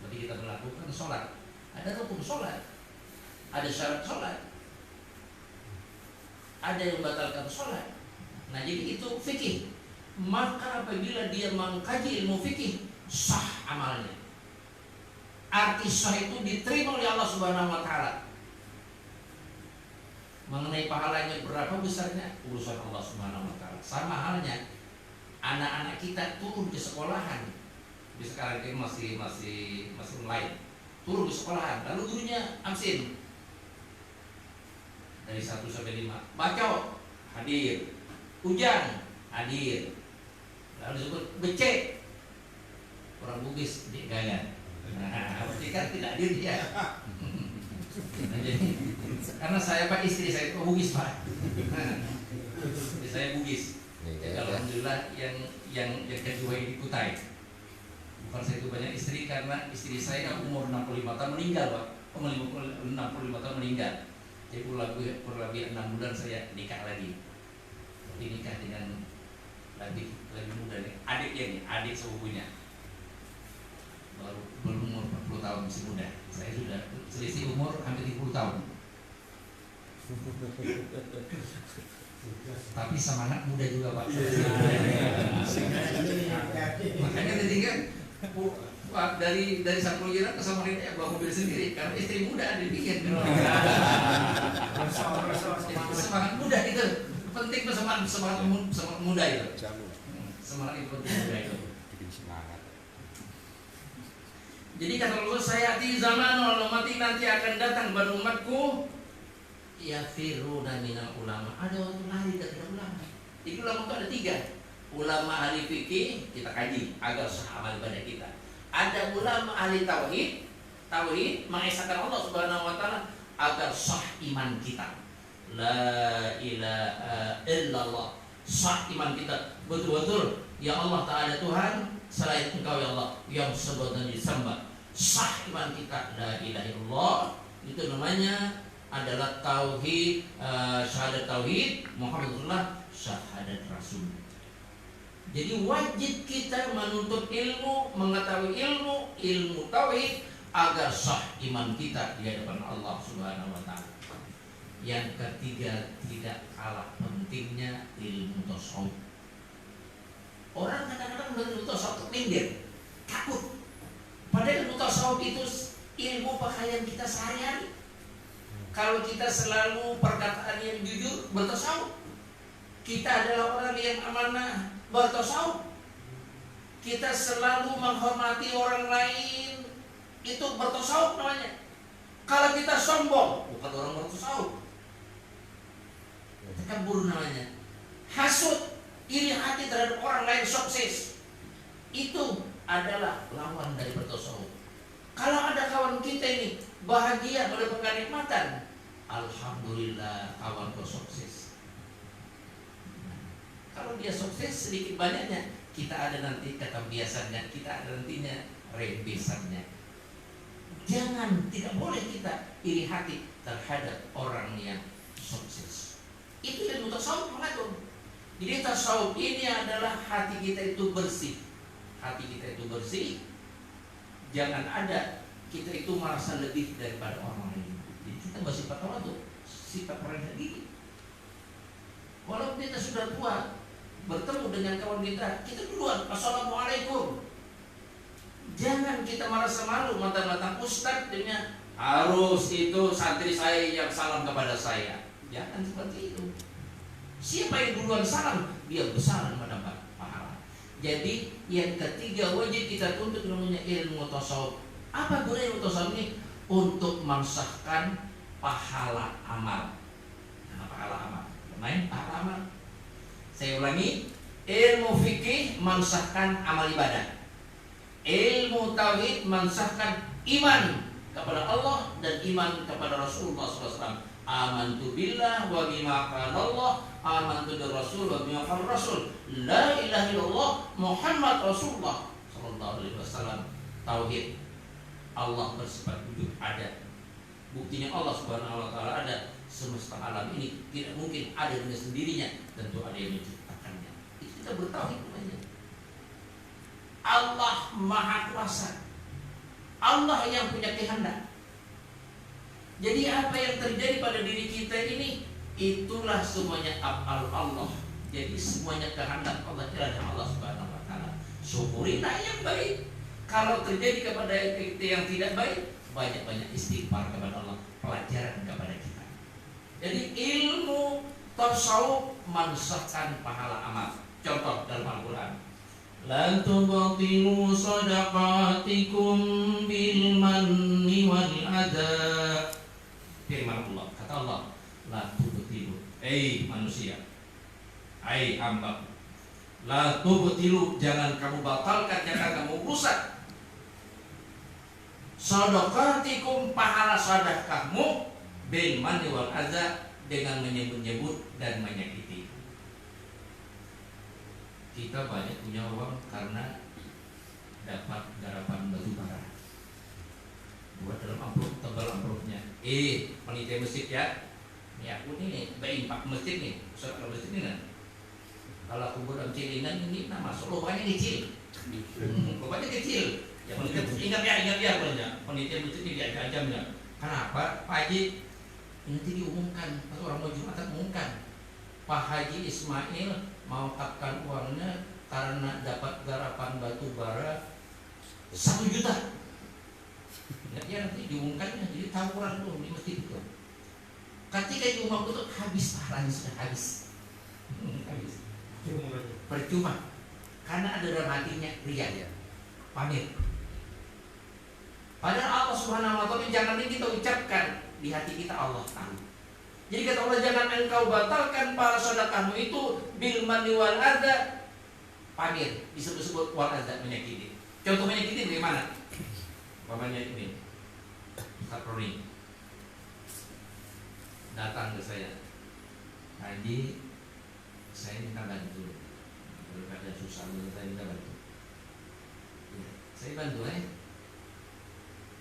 Berarti kita melakukan sholat, ada rukun sholat, ada syarat sholat, ada yang membatalkan sholat. Nah, jadi itu fikih. Maka apabila dia mengkaji ilmu fikih, sah amalnya. Arti sah itu diterima oleh Allah Subhanahu wa taala. Mengenai pahalanya berapa besarnya, urusan Allah Subhanahu wa taala. Sama halnya anak-anak kita turun ke sekolahan. Di sekarang ini masih online. Turun ke sekolahan, lalu gurunya absen. Dari 1 sampai 5. Baca hadir. Hujan hadir. Lalu disebut becek. Orang Bugis di gaya. Nah, berarti kan tidak hadir dia. Nah, jadi, karena saya Pak, istri saya itu Bugis Pak. Istri saya Bugis. Jadi alhamdulillah yang kedua ini Kutai. Bukan saya itu banyak istri, karena istri saya umur 65 tahun meninggal Pak. 65 tahun meninggal. Jadi kurang lebih 6 bulan saya nikah lagi. Tapi nikah dengan lebih muda nih. Adiknya nih, adik sepupunya. Belum umur 40 tahun, masih muda. Saya sudah selisih umur hampir 30 tahun. Tapi semangat muda juga Pak. Makanya tadi kan dari Sampulira ke Samarinda bawa mobil sendiri karena istri muda dibikin. Semangat muda itu penting, semangat muda itu. Semangat itu penting muda itu. Jadi kata Allah, saya di zaman mati nanti akan datang pada umatku ya firuna minal ulama. Ada waktu lari dari ulama. Jadi ulama itu ada 3. Ulama ahli fikih, kita kaji agar sah amal ibadah kita. Ada ulama ahli tauhid mengesahkan Allah Subhanahu wa taala agar sah iman kita. La ilaha illallah. Sah iman kita betul-betul ya Allah Ta'ala Tuhan, selain Engkau ya Allah yang sebut dan disembah. Sah iman kita, la ilaha illallah. Itu namanya adalah tauhid, syahadat tauhid Muhammadullah, syahadat Rasul. Jadi wajib kita menuntut ilmu, mengetahui ilmu tauhid agar sah iman kita di hadapan Allah Subhanahu wa taala. Yang ketiga, tidak kalah pentingnya ilmu tasawuf. Orang kadang-kadang ilmu tasawuf minder, takut. Padahal ilmu tasawuf itu ilmu pakaian kita sehari-hari. Kalau kita selalu perkataan yang jujur, bertasawuf. Kita adalah orang yang amanah, bertasawuf. Kita selalu menghormati orang lain, itu bertasawuf namanya. Kalau kita sombong, bukan orang bertasawuf. Takabur namanya. Hasud, iri hati terhadap orang lain sukses, itu adalah lawan dari bertasawuf. Kalau ada kawan kita ini bahagia mendapatkan nikmatan, alhamdulillah kawan kau sukses. Kalau dia sukses sedikit banyaknya, kita ada nanti kebiasaannya, kita ada nantinya rembesannya. Jangan, tidak boleh kita iri hati terhadap orang yang sukses. Itu yang tasawuf mengatur. Jadi tasawuf ini adalah hati kita itu bersih. Hati kita itu bersih. Jangan ada kita itu merasa lebih daripada orang lain. Jadi kita bersifat tawadhu, sifat rendah diri. kita sudah tua, bertemu dengan kawan kita duluan assalamualaikum. Jangan kita merasa malu mentang-mentang ustadz dengan harus itu santri saya yang salam kepada saya. Jangan seperti itu. Siapa yang duluan salam, dia besar mendapat pahala. Jadi yang ketiga wajib kita tuntut namanya ilmu tasawuf. Apa gunanya ilmu tasawuf ini? Untuk mensahkan pahala amal. Nah, pahala amal. Main pahala amal. Saya ulangi, ilmu fikih mensahkan amal ibadah. Ilmu tauhid mensahkan iman kepada Allah dan iman kepada Rasulullah SAW. Amantu billah wa bima qala Allah, amantu bir rasul wa bima qala rasul. La ilaha illallah Muhammad Rasulullah sallallahu alaihi wasallam. Tauhid, Allah bersifat wujud, ada. Buktinya Allah Subhanahu wa taala ada. Semesta alam ini tidak mungkin ada dengan sendirinya, tentu ada yang menciptakannya. Itu kita bertauhid namanya. Allah Maha Kuasa. Allah yang punya kehendak. Jadi apa yang terjadi pada diri kita ini, itulah semuanya af'al Allah. Jadi semuanya kehendak Allah, tidak ada Allah Subhanahu wa taala. Syukurilah yang baik. Kalau terjadi kepada kita yang tidak baik, banyak-banyak istighfar kepada Allah, pelajaran kepada kita. Jadi ilmu tasawuf mensahkan pahala amal. Contoh dalam Al-Quran, la tubtilu sadaqatikum bil manni wal adha. Firman Allah, kata Allah, la tubtilu, manusia, hamba, la tubtilu, jangan kamu batalkan, jangan kamu rusak sadaqatikum, pahala sedekahmu, bil manni wal adha, dengan menyebut-nyebut dan menyakiti. Kita banyak punya uang karena dapat garapan batu bara. Buat dalam amplop, tebal amplopnya. Panitia masjid ya. Ini aku nih, berimpak masjid nih. Ustaz kalau masjid ini kan. Kalau aku buat cilingan ini nama lubangnya kecil. Lubangnya kecil. Ya panitia ingat ya panitia masjid ini diajak-ajamnya. Kenapa? Pak Haji nanti diumumkan, pas orang mau Jumatan umumkan. Pak Haji Ismail mengungkapkan uangnya karena dapat garapan batu bara 1 juta. Ya nanti diumumkannya, jadi tawuran tuh di masjid itu. Ketika diumumkan itu habis pahalanya, sudah habis. Habis. Percuma. Karena ada dalam hatinya riya, pamer. Padahal Allah Subhanahu wa taala jangan ini kita ucapkan, di hati kita Allah tahu. Jadi kata Allah, jangan engkau batalkan para sedekahmu itu bil manni wal adza, pamer, disebut-sebut wal adza, menyakiti. Contoh menyakiti bagaimana? Umpamanya ini, Ustaz Roni datang ke saya, Haji, saya minta bantu, berkata susah, saya minta bantu. Ya, saya bantu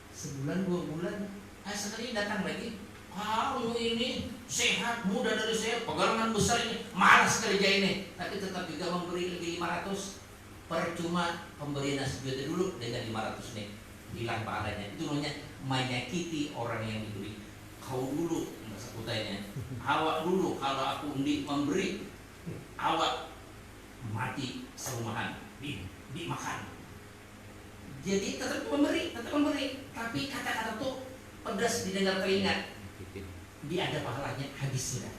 sebulan 2 bulan, sekali datang lagi. Kamu ini sehat, muda dari saya, pegangan besar ini, malas kerja ini, tapi tetap juga memberi lagi 500. Percuma pemberian 1 juta dulu dengan 500 nih, hilang pahalanya. Itu namanya menyakiti orang yang diberi. Kau dulu, sebutanya, awak dulu kalau aku memberi, awak mati serumahan, dimakan. Jadi tetap memberi, tapi kata-kata tuh pedas didengar telinga. Dia ada pahalanya, habis sudah.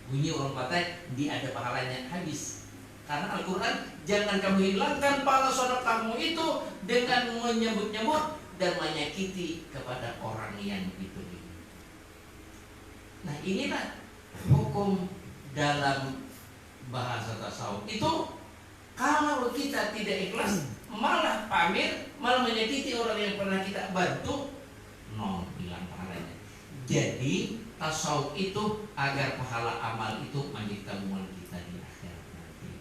Bunyi orang patai, dia ada pahalanya, habis. Karena Al-Quran, jangan kamu hilangkan pahala sedekahmu itu dengan menyebut-nyebut dan menyakiti kepada orang yang diberi. Nah inilah hukum dalam bahasa tasawuf. Itu kalau kita tidak ikhlas, malah pamer, malah menyakiti orang yang pernah kita bantu, hilang pahalanya. Jadi tasawuf itu agar pahala amal itu menjadi tabungan kita di akhirat nanti.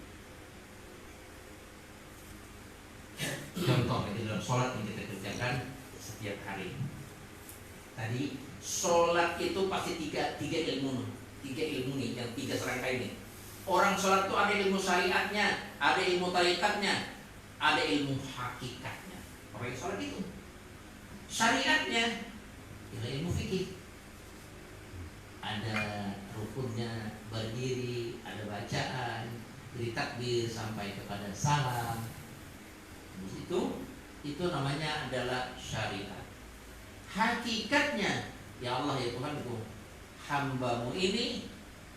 Contoh di dalam sholat yang kita kerjakan setiap hari. Tadi sholat itu pasti tiga ilmu nih, yang 3 serangkai ini. Orang sholat itu ada ilmu syariatnya, ada ilmu tarikatnya, ada ilmu hakikatnya. Orang yang sholat itu syariatnya, ilmu fikih. Ada rukunnya, berdiri, ada bacaan, dari takbir sampai kepada salam. Itu namanya adalah syariat. Hakikatnya, ya Allah ya Tuhanku, hambamu ini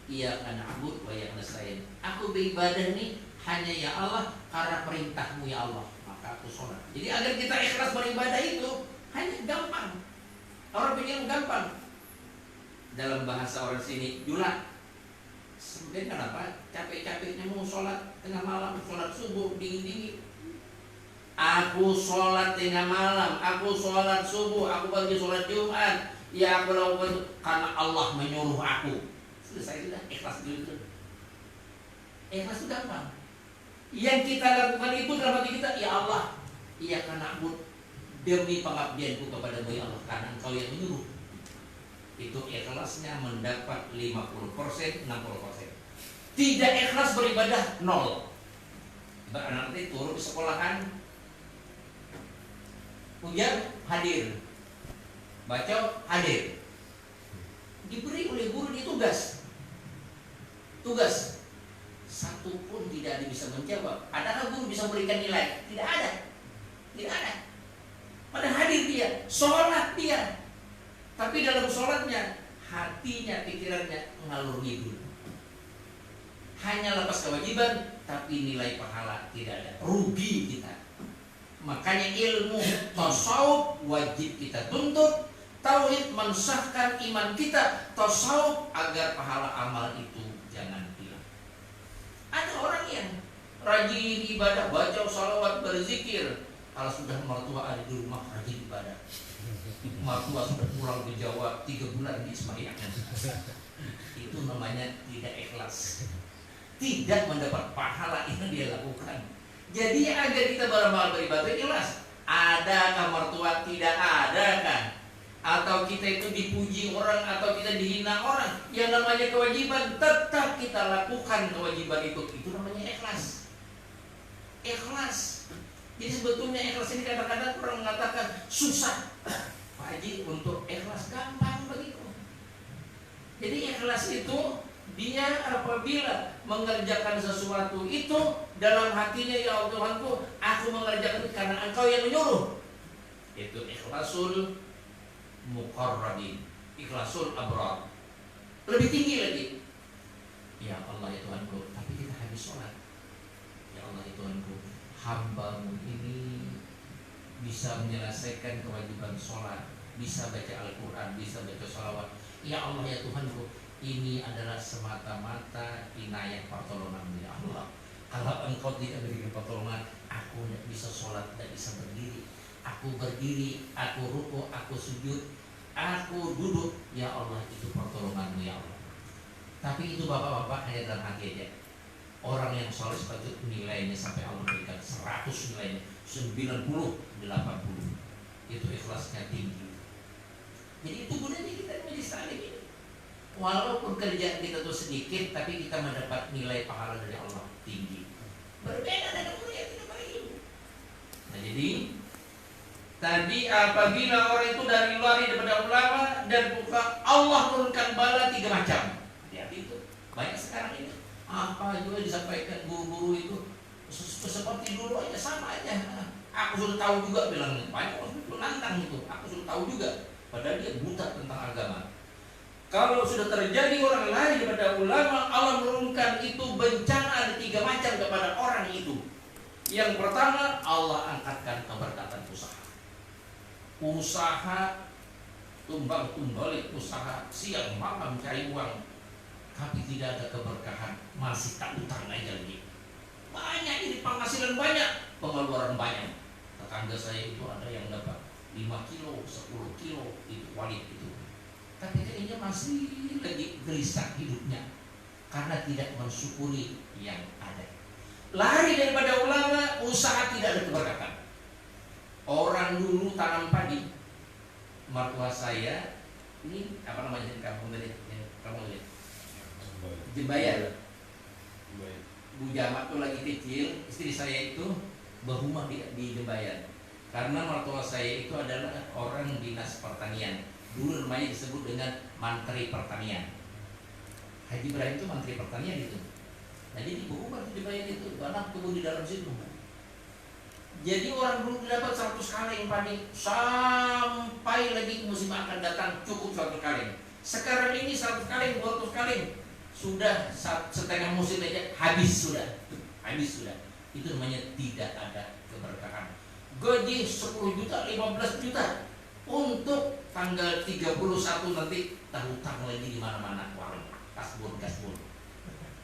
iyyaka na'budu wa iyyaka nasta'in. Aku beribadah nih hanya ya Allah karena perintahmu ya Allah, maka aku sholat. Jadi agar kita ikhlas beribadah itu hanya gampang. Orang pikir gampang. Dalam bahasa orang sini julat. Sebenarnya kenapa? Capek-capeknya mau sholat tengah malam, sholat subuh dingin-dingin. Aku sholat tengah malam, aku sholat subuh, aku pergi sholat Jumat. Ya aku lakukan karena Allah menyuruh aku. Selesai sudah, ikhlas dulu. Ikhlas itu gampang. Yang kita lakukan itu dalam hati kita, ya Allah, iya karena aku demi pengabdianku kepadamu ya Allah, karena Engkau yang menyuruh. Itu ikhlasnya mendapat 50%, 60%. Tidak ikhlas beribadah 0. Nanti turun di sekolahan, ujian hadir, baca hadir, diberi oleh guru di tugas, satu pun tidak ada bisa menjawab. Adakah guru bisa memberikan nilai? Tidak ada. Padahal hadir dia, sholat dia. Tapi dalam sholatnya, hatinya, pikirannya ngalur ngidul. Hanya lepas kewajiban, tapi nilai pahala tidak ada. Rugi kita. Makanya ilmu tasawuf wajib kita tuntut. Tauhid mensahkan iman kita. Tasawuf agar pahala amal itu jangan hilang. Ada orang yang rajin ibadah, baca salawat, berzikir. Kalau sudah mertua ada di rumah, rajin ibadah. Mertua sudah pulang ke Jawa 3 bulan di sembahyang. Itu namanya tidak ikhlas, tidak mendapat pahala yang dia lakukan. Jadi agar kita beramal beribadah ikhlas. Adakah mertua? Tidak ada kan? Atau kita itu dipuji orang atau kita dihina orang, yang namanya kewajiban tetap kita lakukan kewajiban itu namanya ikhlas. Ikhlas. Jadi sebetulnya ikhlas ini kadang-kadang orang mengatakan susah. Pak Haji, untuk ikhlas gampang begitu. Jadi ikhlas itu dia apabila mengerjakan sesuatu itu dalam hatinya, ya Allah Tuhanku, aku mengerjakan itu karena Engkau yang menyuruh. Itu ikhlasul muqarrabin, ikhlasul abrar. Lebih tinggi lagi. Ya Allah ya Tuhanku, tapi kita habis sholat. Ya Allah ya Tuhanku, hambamu ini bisa menyelesaikan kewajiban sholat, bisa baca Al-Quran, bisa baca salawat. Ya Allah ya Tuhanku, ini adalah semata-mata inayah pertolongan ya Allah. Kalau Engkau tidak berikan pertolongan, aku tidak bisa sholat, tidak bisa berdiri. Aku berdiri, aku ruku, aku sujud, aku duduk. Ya Allah, itu pertolongan-Mu ya Allah. Tapi itu bapak-bapak hanya dalam hati aja. Orang yang soleh sepatutnya nilainya sampai Allah berikan 100 nilainya, 90, 80. Itu ikhlasnya tinggi. Jadi itu gunanya kita menjadi saling ini. Walaupun kerjaan kita tuh sedikit, tapi kita mendapat nilai pahala dari Allah tinggi. Berbeda dengan orang yang tidak berilmu. Nah jadi tadi apabila orang itu dari lari daripada ulama dan buka, Allah turunkan bala 3 macam. Hati-hati itu. Banyak sekarang ini. Apa juga disampaikan guru-guru itu seperti dulu aja, sama aja. Aku sudah tahu juga, bilang banyak orang itu nantang itu. Aku sudah tahu juga. Padahal dia buta tentang agama. Kalau sudah terjadi orang lari daripada ulama, Allah menurunkan itu bencana ada 3 macam kepada orang itu. Yang pertama, Allah angkatkan keberkatan usaha. Usaha tumbang-tumbalik, usaha siang malam cari uang, tapi tidak ada keberkahan, masih tak utang aja lagi. Banyak ini penghasilan banyak, pengeluaran banyak. Tetangga saya itu ada yang dapat 5 kilo, 10 kilo itu walid itu. Tapi kayaknya masih lagi gelisah hidupnya karena tidak mensyukuri yang ada. Lari daripada ulama, usaha tidak ada keberkatan. Orang dulu tanam padi. Mertua saya ini apa namanya di kampung tadi? Kamu lihat? Jembayan. Bu Jamat tuh lagi kecil, istri saya itu berumah di Jembayan. Karena mertua saya itu adalah orang dinas pertanian. Dulu namanya disebut dengan Mantri Pertanian. Haji Ibrahim itu menteri pertanian itu. Jadi di buku baru dibayar itu, anak tumbuh di dalam situ. Jadi orang dulu dapat 100 kaleng padi sampai lagi musim akan datang cukup 100 kaleng. Sekarang ini 100 kaleng, 200 kaleng sudah setengah musim aja habis sudah. Itu namanya tidak ada keberkahan. Gaji 10 juta, 15 juta untuk tanggal 31 nanti hutang lagi di mana-mana warung kasbon.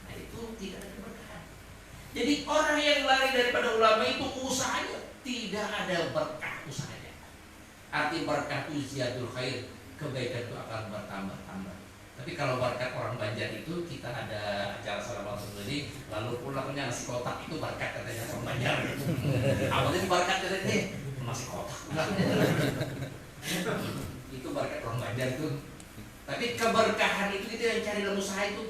Nah itu tidak ada keberkahan. Jadi orang yang lari daripada ulama itu usahanya tidak ada berkah usahanya. Arti berkah itu ziyadul khair, kebaikan itu akan bertambah-tambah. Tapi kalau berkat orang Banjar itu kita ada acara salam ini, lalu pulangnya nasi kotak itu berkat katanya orang Banjar. Awalnya berkat katanya nasi kotak. Itu berkat orang Banjar itu. Tapi keberkahan itu kita yang cari dalam usaha itu.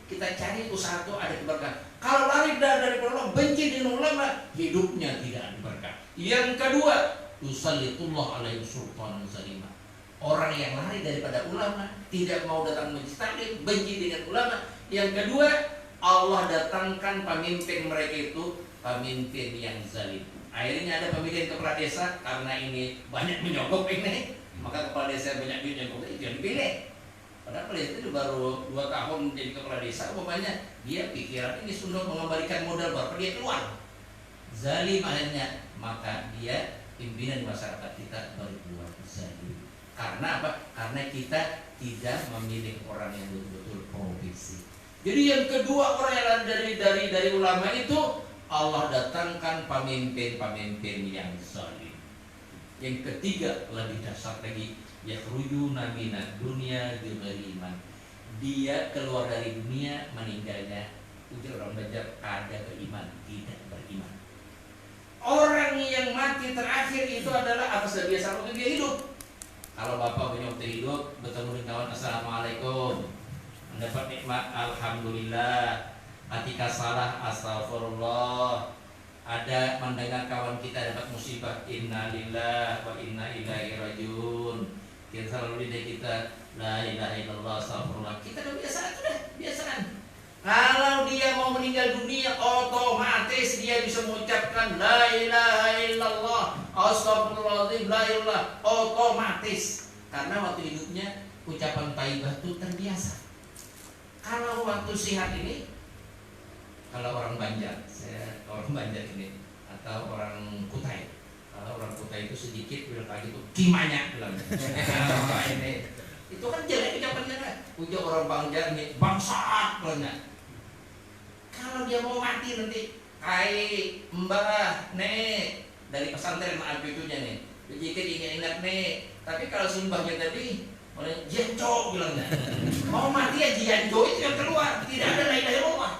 Kita cari usaha itu ada keberkahan. Kalau lari dari ulama, benci dengan ulama, hidupnya tidak ada berkah. Yang kedua, tusallitullah alaihi sultanan zalimah. Orang yang lari daripada ulama, tidak mau datang majelis taklim, benci dengan ulama. Yang kedua, Allah datangkan pemimpin mereka itu pemimpin yang zalim. Akhirnya ada pemilihan kepala desa karena ini banyak menyogok ini, maka kepala desa banyak menyogok itu yang dipilih. Padahal kepala desa itu baru 2 tahun jadi kepala desa, umpamanya dia pikiran ini sudah mengembalikan modal berapa dia keluar. Zalim akhirnya, maka dia pimpinan masyarakat kita berbuat zalim. Karena apa? Karena kita tidak memilih orang yang betul-betul profesi. Jadi yang kedua orang yang dari ulama itu Allah datangkan pemimpin yang zalim. Yang ketiga lebih dasar lagi, yakhrujuna minad dunya bighairi iman. Dia keluar dari dunia meninggalnya ujar orang Banjar ada beriman, tidak beriman. Orang yang mati terakhir itu adalah atas dasar waktu dia hidup. Kalau bapak punya waktu hidup bertemu dengan kawan, assalamualaikum, mendapat nikmat alhamdulillah, ketika salah astagfirullah, ada mendengar kawan kita dapat musibah innalillah wa inna ilaihi rajiun, kita selalu lidah kita la ilaha illallah astagfirullah, kita udah biasaan. Kalau dia mau meninggal dunia, otomatis dia bisa mengucapkan la ilaha illallah astagfirullahaladzim la ilallah, otomatis. Karena waktu hidupnya ucapan thayyibah itu terbiasa. Kalau waktu sehat ini, kalau orang Banjar, orang Banjar ini atau orang Kutai, kalau orang Kutai itu sedikit bilang lagi itu gimana bilang. Ini itu kan jelek ucapannya kan. Ucap orang Banjar ini bangsat bilangnya. Kalau dia mau mati nanti, kai mbah nek dari pesantren maaf cucunya nih, jika ingat nek. Tapi kalau simbahnya tadi oleh jenco bilangnya, mau mati ya jenco itu yang keluar, tidak ada la ilaha illallah.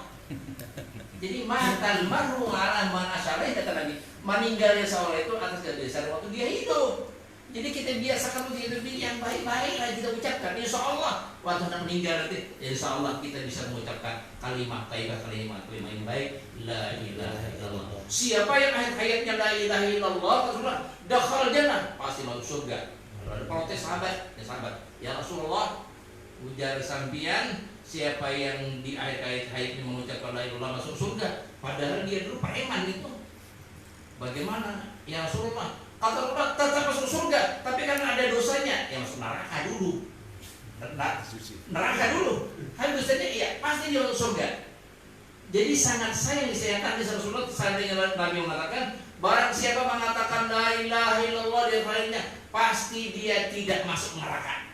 Jadi matal maru ala mana saleh kata Nabi, meninggalnya seorang itu atas dasar waktu dia hidup. Jadi kita biasakan untuk hidup ini yang baik-baik lah kita ucapkan. Insya Allah waktu kita meninggal nanti, insya Allah kita bisa mengucapkan kalimat thayyibah, kalimat yang baik, la ilaha illallah. Siapa yang akhir hayatnya la ilaha illallah, Rasulullah dakhal jannah, pasti masuk surga. Kalau ada protes sahabat, ya Rasulullah, ujar sampian, siapa yang di akhir hayatnya mengucapkan la ilaha illallah masuk surga, padahal dia dulu preman itu. Bagaimana? Ya Rasulullah, kata Allah tetap masuk surga, tapi karena ada dosanya, yang masuk neraka dulu. Neraka dulu. Kan dosanya iya, pasti dia masuk surga. Jadi sangat sayang disayangkan di Rasulullah seandainya Nabi mengatakan, barang siapa mengatakan la ilaha illallah di lainnya, pasti dia tidak masuk neraka.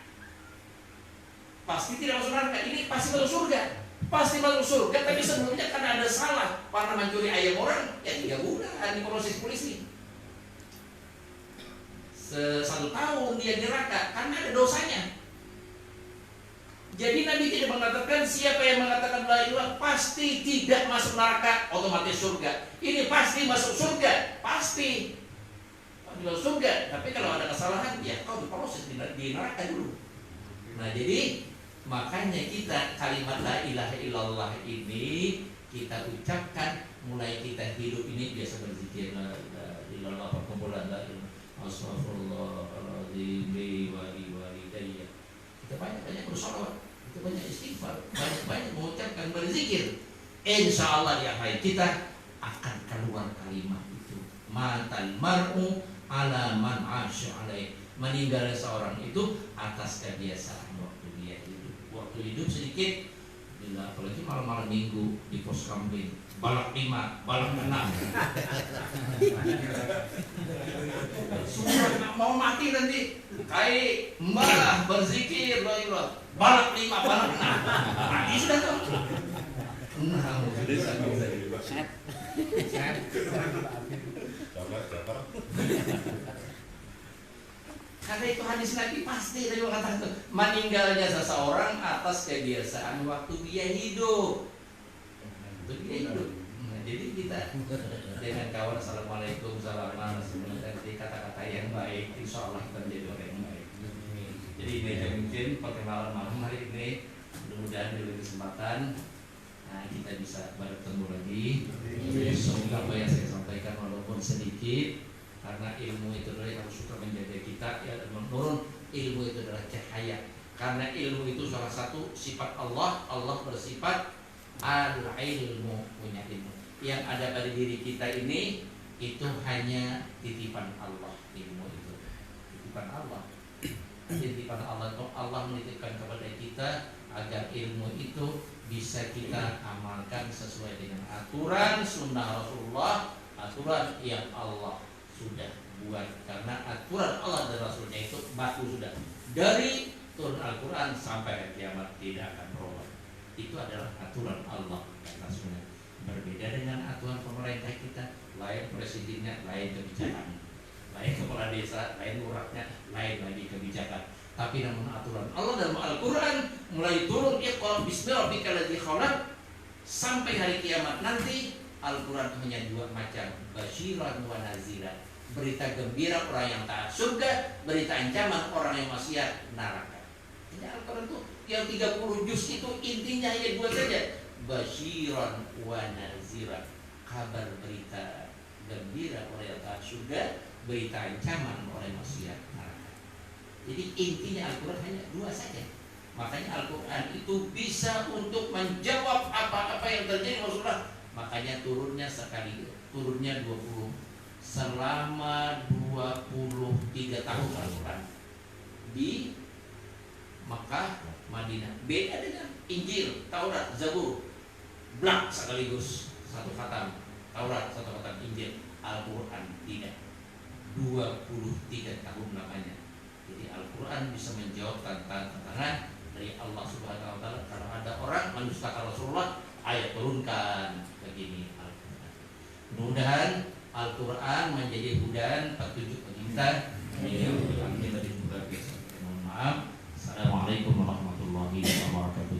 Pasti tidak masuk neraka. Ini pasti masuk surga. Pasti masuk surga, tapi sebelumnya karena ada salah, pernah mencuri ayam orang, ya 3 bulan diproses polisi. 1 tahun dia di neraka karena ada dosanya. Jadi Nabi tidak mengatakan siapa yang mengatakan la ilaha pasti tidak masuk neraka, otomatis surga. Ini pasti masuk surga, pasti masuk surga. Tapi kalau ada kesalahan, ya kau diproses di neraka dulu. Nah jadi makanya kita kalimat la ilaha illallah ini kita ucapkan mulai kita hidup ini biasa berzikir la ilaha illallah, perkumpulan la ilaha astagfirullahaladzim li walidayya. Kita banyak bersolawat. Kita Itu banyak istighfar, banyak-banyak mengucapkan, berzikir. Insya Allah di akhir kita akan keluar kalimat itu. Matal mar'u ala man asya alaih. Meninggal seorang itu atas kebiasaan waktu dia hidup. Waktu hidup sedikit, bila apalagi malam-malam minggu di pos kamling, balak 5, balak 6. Sudah mau mati nanti. Kai mbah berzikir loh, balak 5, balak 6. Mati sudah tuh. Nah, set. Karena itu hadis Nabi pasti dari kata itu, meninggalnya seseorang atas kebiasaan waktu dia hidup. Nah, jadi kita dengan kawan assalamualaikum, salaman, nanti kata-kata yang baik, insya Allah kita menjadi orang yang baik. Jadi ini mungkin perkenalan malam hari ini, mudah-mudahan diberi kesempatan. Nah, kita bisa bertemu lagi. Semoga apa yang saya sampaikan walaupun sedikit, karena ilmu itu adalah yang suka menjaga kita, ya, menurun. Ilmu itu adalah cahaya. Karena ilmu itu salah satu sifat Allah. Allah bersifat al-ilmu, punya ilmu. Yang ada pada diri kita ini itu hanya titipan Allah. Ilmu itu titipan Allah. Titipan Allah itu Allah menitipkan kepada kita agar ilmu itu bisa kita amalkan sesuai dengan aturan sunnah Rasulullah, aturan yang Allah sudah buat. Karena aturan Allah dan Rasulnya itu baku sudah dari turun Al-Quran sampai kiamat tidak akan berubah. Itu adalah aturan Allah dan Rasulnya. Berbeda dengan aturan pemerintah kita, lain presidennya, lain kebijakannya, lain kepala desa, lain lurahnya, lain lagi kebijakan. Tapi namun aturan Allah dalam Al-Quran mulai turun iqra bismi rabbikal ladzi khalaq sampai hari kiamat nanti, Al-Quran hanya 2 macam, basyiran wa naziran. Berita gembira orang yang taat surga, berita ancaman orang yang maksiat neraka. Ini Al-Quran itu yang 30 juz itu intinya hanya 2 saja, basyiran wa naziran. Kabar berita gembira orang yang taat surga, berita ancaman orang yang maksiat neraka. Jadi intinya Al-Quran hanya 2 saja. Makanya Al-Quran itu bisa untuk menjawab apa-apa yang terjadi Rasulullah. Makanya turunnya sekali, turunnya 20 selama 23 tahun Al-Quran di Makkah, Madinah. Beda dengan Injil, Taurat, Zabur, blak sekaligus satu khatam. Taurat satu khatam, Injil. Al-Quran tidak, 23 tahun lamanya. Jadi Al-Quran bisa menjawab tantangan dari Allah Subhanahu wa Ta'ala. Kalau ada orang mendustakan Rasulullah, ayat turunkan begini Al-Quran. Mudah-mudahan Al-Quran menjadi hudan petunjuk bagi kita. Mohon maaf. Assalamualaikum warahmatullahi wabarakatuh.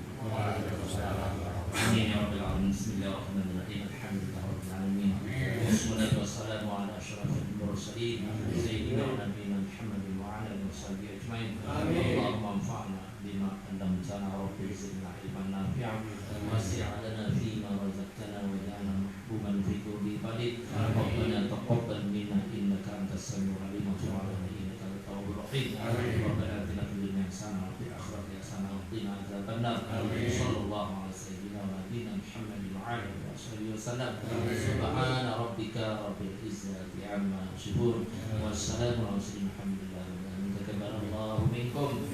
Bismillahirrahmanirrahim. Alhamdulillahirabbil alamin. Wassalatu wassalamu ala asyrafil mursalin sayyidina wa nabiyina Muhammadin wa ala alihi washabihi ajmain. Allahumma anfa'na bima 'allamtana wa zidna ilman nafi'an wasi' 'alana fima razaqtana wa ja'alna mahbuban fi kulli badin. Rabbana taqabbal minna innaka antas samiul 'alim wa tub 'alaina innaka antat tawwabur rahim. Rabbana atina fid dunya hasanah wa fil akhirati hasanah wa qina adzabannar. Sallallahu alaihi sayyidina wa nabiyina Muhammadin wa ala alihi washabihi wasallam. Subhana rabbika rabbil izzati amma yasifun wa salamun 'alal mursalin. Alhamdulillah. Takabbalallahu minkum.